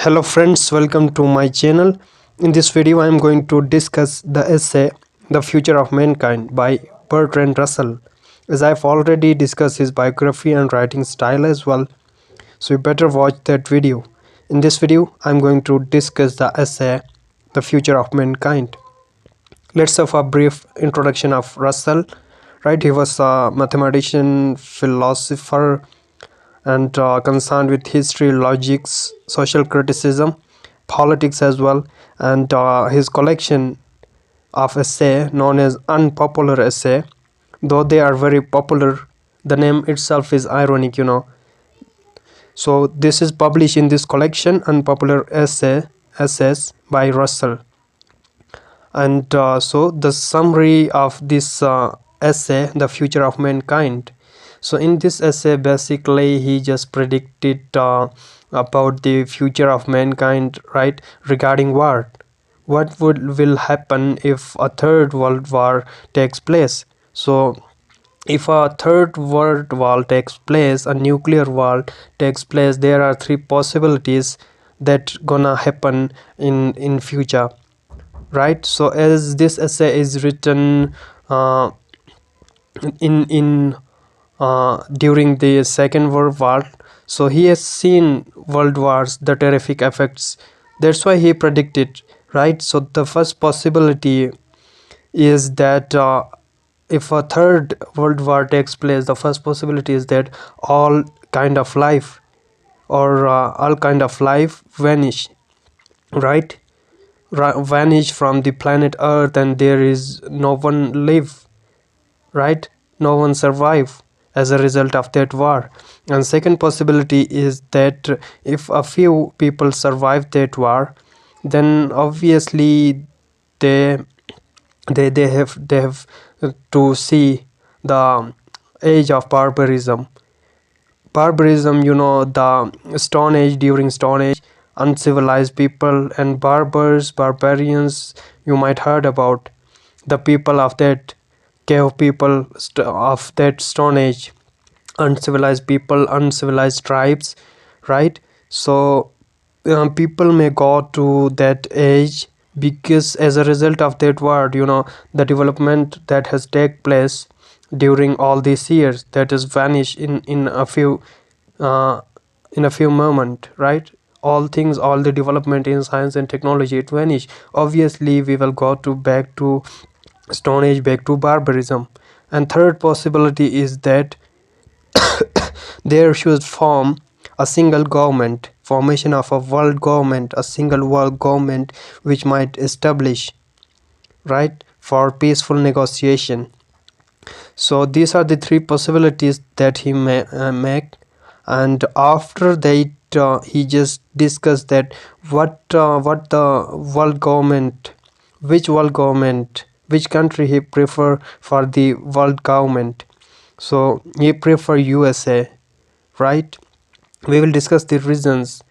Hello friends, welcome to my channel. In this video I am going to discuss the essay The Future of Mankind by Bertrand Russell, as I've already discussed his biography and writing style as well, so you better watch that video. In this video I am going to discuss the essay The Future of Mankind. Let's have a brief introduction of Russell. Right, he was a mathematician, philosopher, and concerned with history, logics, social criticism, politics as well, and his collection of essay known as unpopular essay, though they are very popular, the name itself is ironic. So this is published in this collection, unpopular essays by Russell. And so the summary of this essay, The Future of Mankind. So in this essay basically he just predicted about the future of mankind, right, regarding what will happen if a third world war takes place. So if a third world war takes place, a nuclear war takes place, there are three possibilities that gonna happen in future, right? So as this essay is written uh, in during the Second World War, so he has seen world wars, the terrific effects. That's why he predicted, right? So the first possibility is that if a third world war takes place, the first possibility is that all kind of life or all kind of life vanish, right? Vanish from the planet Earth, and there is no one live, right? No one survive as a result of that war. And second possibility is that if a few people survive that war, then obviously they they have to see the age of barbarism. The Stone Age. During Stone Age, uncivilized people and barbarians, you might heard about the people of that cave people of that Stone Age, uncivilized people, uncivilized tribes, right? So people may go to that age because as a result of that word, the development that has take place during all these years, that is vanish uh, in a few moment, right? All things, all the development in science and technology, it vanish. Obviously we will go to back to Stone Age, back to barbarism. And third possibility is that there should form a single government, formation of a world government, a single world government which might establish, right, for peaceful negotiation. So these are the three possibilities that he may make. And after that he just discussed that what the world government, which country he prefer for the world government. So he prefer USA, right? We will discuss the reasons,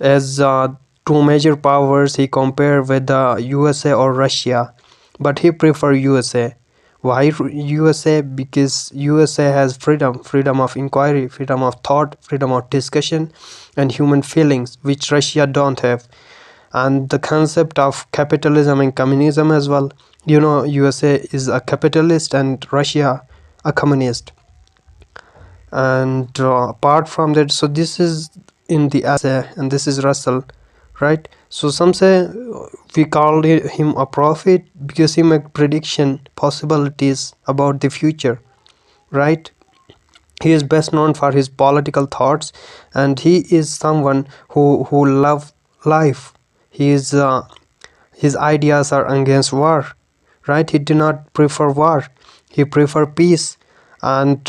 as two major powers he compare with the USA or Russia, but he prefer USA. Why USA? Because USA has freedom of inquiry, freedom of thought, freedom of discussion, and human feelings, which Russia don't have. And the concept of capitalism and communism as well. USA is a capitalist and Russia a communist. And apart from that, so this is in the essay, and this is Russell, right? So some say we called him a prophet because he made prediction possibilities about the future, right? He is best known for his political thoughts, and he is someone who love life. He is his ideas are against war, right? He did not prefer war, he prefer peace. And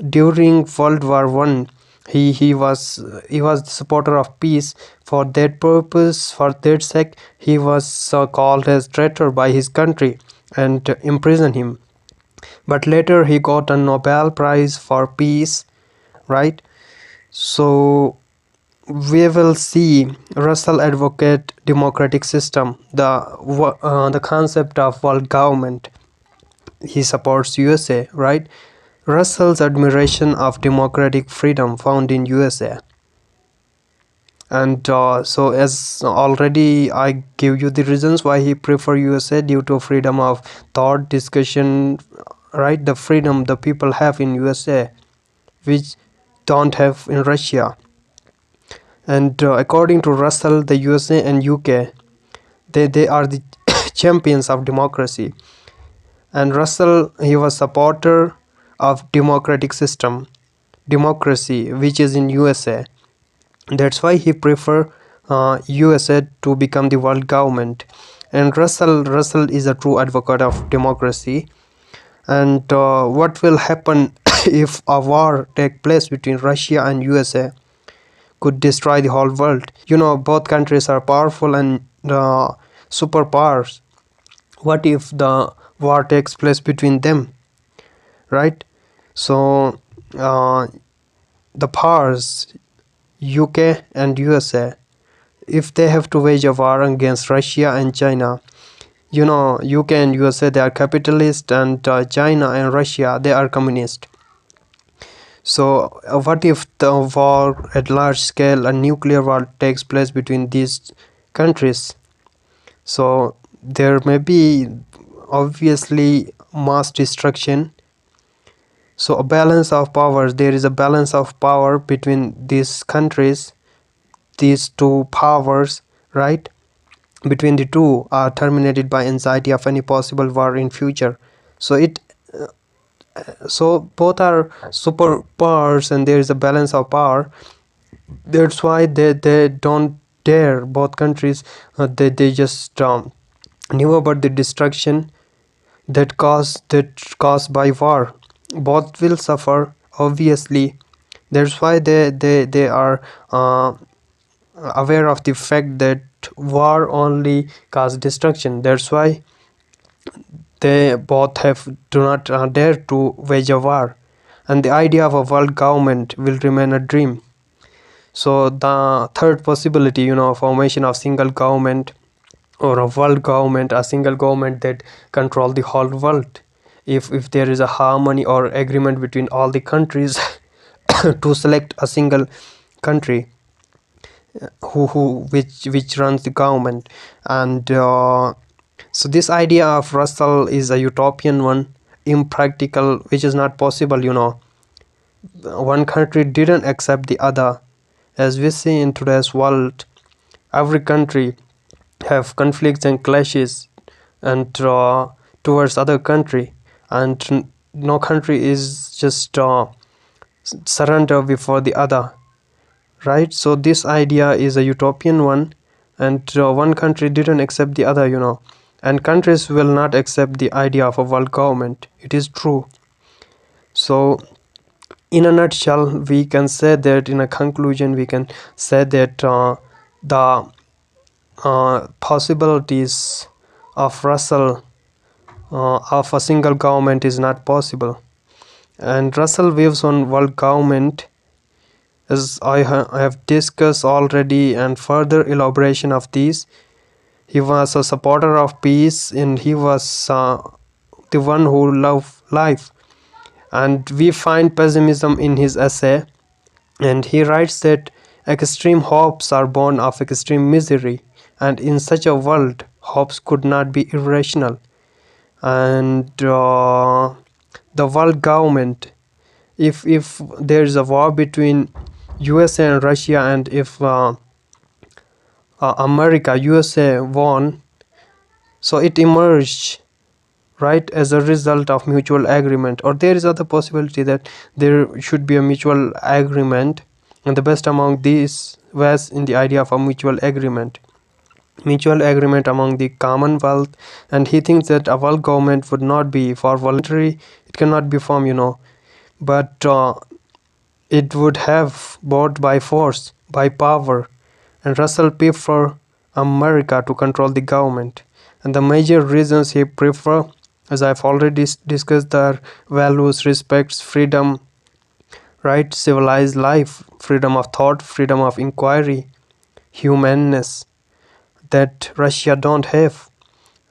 during World War One, he was the supporter of peace. For that purpose, for that sake, he was called as traitor by his country and imprisoned him. But later he got a Nobel Prize for peace, right? So we will see Russell advocate democratic system, the concept of world government. He supports USA, right? Russell's admiration of democratic freedom found in USA. And so as already I give you the reasons why he prefer USA, due to freedom of thought, discussion, right? The freedom the people have in USA, which don't have in Russia. And according to Russell, the USA and UK, they are the champions of democracy. And Russell, he was supporter of democratic system, democracy, which is in USA. That's why he prefer USA to become the world government. And Russell is a true advocate of democracy. And what will happen if a war take place between Russia and USA? Could destroy the whole world. Both countries are powerful and superpowers. What if the war takes place between them, right? So uh, the powers, UK and USA, if they have to wage a war against Russia and China, UK and USA, they are capitalist, and China and Russia, they are communist. So what if the war at large scale, a nuclear war, takes place between these countries? So there may be obviously mass destruction. So a balance of powers, there is a balance of power between these countries, these two powers, right? Between the two are terminated by anxiety of any possible war in future. So both are superpowers and there is a balance of power. That's why they don't dare, both countries, they just knew about the destruction that caused by war. Both will suffer, obviously. That's why they are aware of the fact that war only cause destruction. That's why they both have do not dare to wage a war, and the idea of a world government will remain a dream. So the third possibility, formation of single government or a world government, a single government that control the whole world. If there is a harmony or agreement between all the countries to select a single country which runs the government. And so this idea of Russell is a utopian one, impractical, which is not possible. One country didn't accept the other. As we see in today's world, every country have conflicts and clashes and towards other country, and no country is just surrender before the other, right? So this idea is a utopian one, and one country didn't accept the other, and countries will not accept the idea of a world government. It is true. So in a nutshell, we can say that, in a conclusion, we can say that the possibilities of Russell of a single government is not possible. And Russell views on world government, as I have discussed already, and further elaboration of these. He was a supporter of peace, and he was the one who loved life. And we find pessimism in his essay, and he writes that extreme hopes are born of extreme misery, and in such a world, hopes could not be irrational. And the world government, if there is a war between USA and Russia, and if America, USA won, so it emerged, right, as a result of mutual agreement. Or there is other possibility that there should be a mutual agreement, and the best among these was in the idea of a mutual agreement among the Commonwealth. And he thinks that a world government would not be for voluntary, it cannot be formed, but it would have bought by force, by power. And Russell prefer America to control the government. And the major reasons he prefer, as I've already discussed, are values, respects, freedom, right, civilized life, freedom of thought, freedom of inquiry, humanness, that Russia don't have.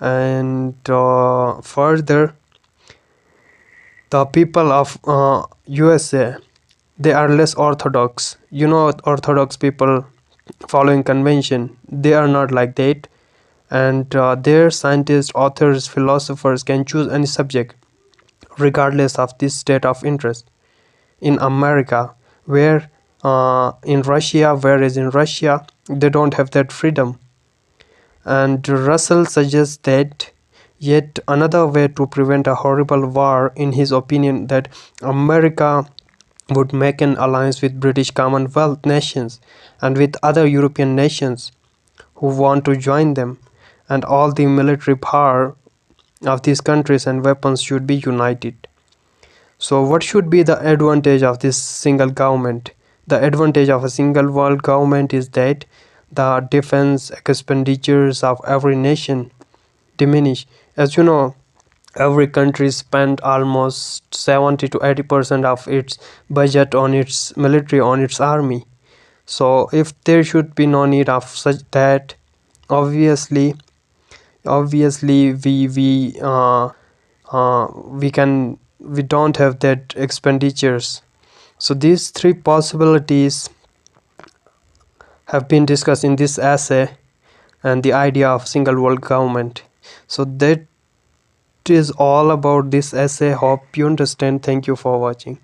And further, the people of USA, they are less orthodox. Orthodox people following convention. They are not like that, and their scientists, authors, philosophers can choose any subject regardless of this state of interest. In America, where in Russia, whereas in Russia they don't have that freedom. And Russell suggests that yet another way to prevent a horrible war, in his opinion, that America would make an alliance with British Commonwealth nations and with other European nations who want to join them, and all the military power of these countries and weapons should be united. So, what should be the advantage of this single government? The advantage of a single world government is that the defense expenditures of every nation diminish. As you know, every country spend almost 70 to 80% of its budget on its military, on its army. So, if there should be no need of such that, obviously, obviously we don't have that expenditures. So these three possibilities have been discussed in this essay and the idea of single world government. So that is all about this essay. Hope you understand. Thank you for watching.